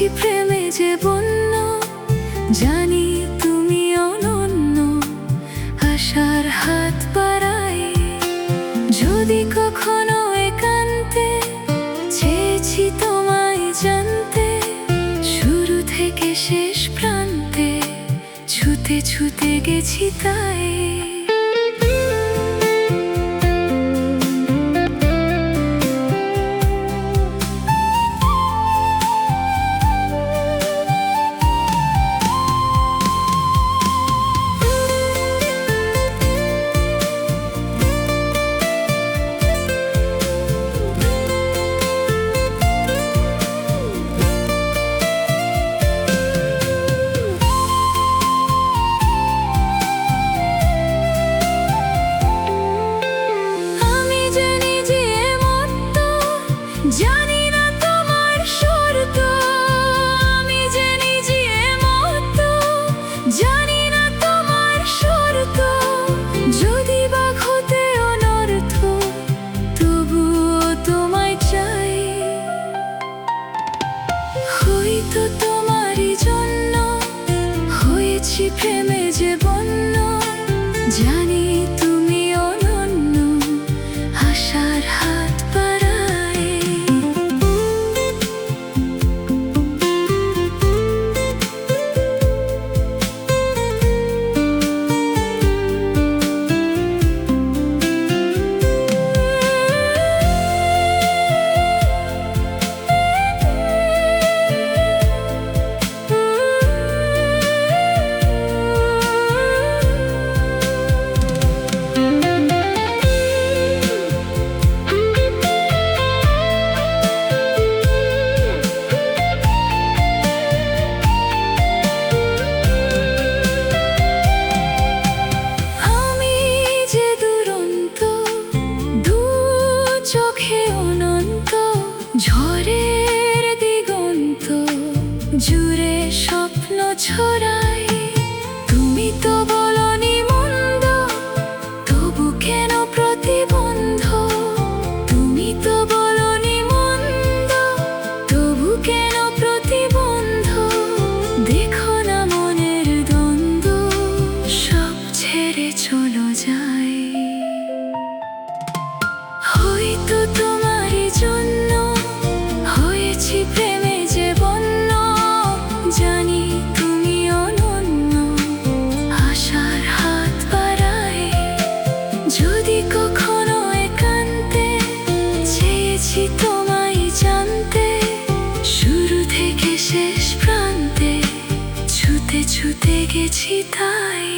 হয়েছি প্রেমে যে বন্য, জানি তুমি অনন্য, আশার হাত বাড়াই। যদি কখনো একান্তে চেয়েছি তোমায় জানতে, শুরু থেকে শেষ প্রান্তে ছুতে ছুতে গেছি তাই। জানি না তোমার শর্ত, আমি যে নিজে মত, জানি না তোমার শর্ত। যদি বা হতে অনর্থ, তবুও তোমায় চাই। হয়তো তোমারই জন্য হয়েছি প্রেমে যে বন্য, জানি তুমি অনন্য, আশার হাত বাড়াই। ঝড়ের দিগন্ত জুড়ে স্বপ্ন ছড়াই। তুমি তো বলনি মন্দ, তবু কেন প্রতিবন্ধ? তুমি তো বলনি মন্দ, তবু কেন প্রতিবন্ধ? দেখো না মনের দ্বন্দ্ব সব ছেড়ে চলো যাই। হয়তো তোমারই জন্য হয়েছি প্রেমে যে বন্য, জানি তুমি অনন্য, আশার হাত বাড়াই। যদি কখনো একান্তে চেয়েছি তোমায় জানতে, শুরু থেকে শেষ প্রান্তে ছুতে ছুতে গেছি তাই।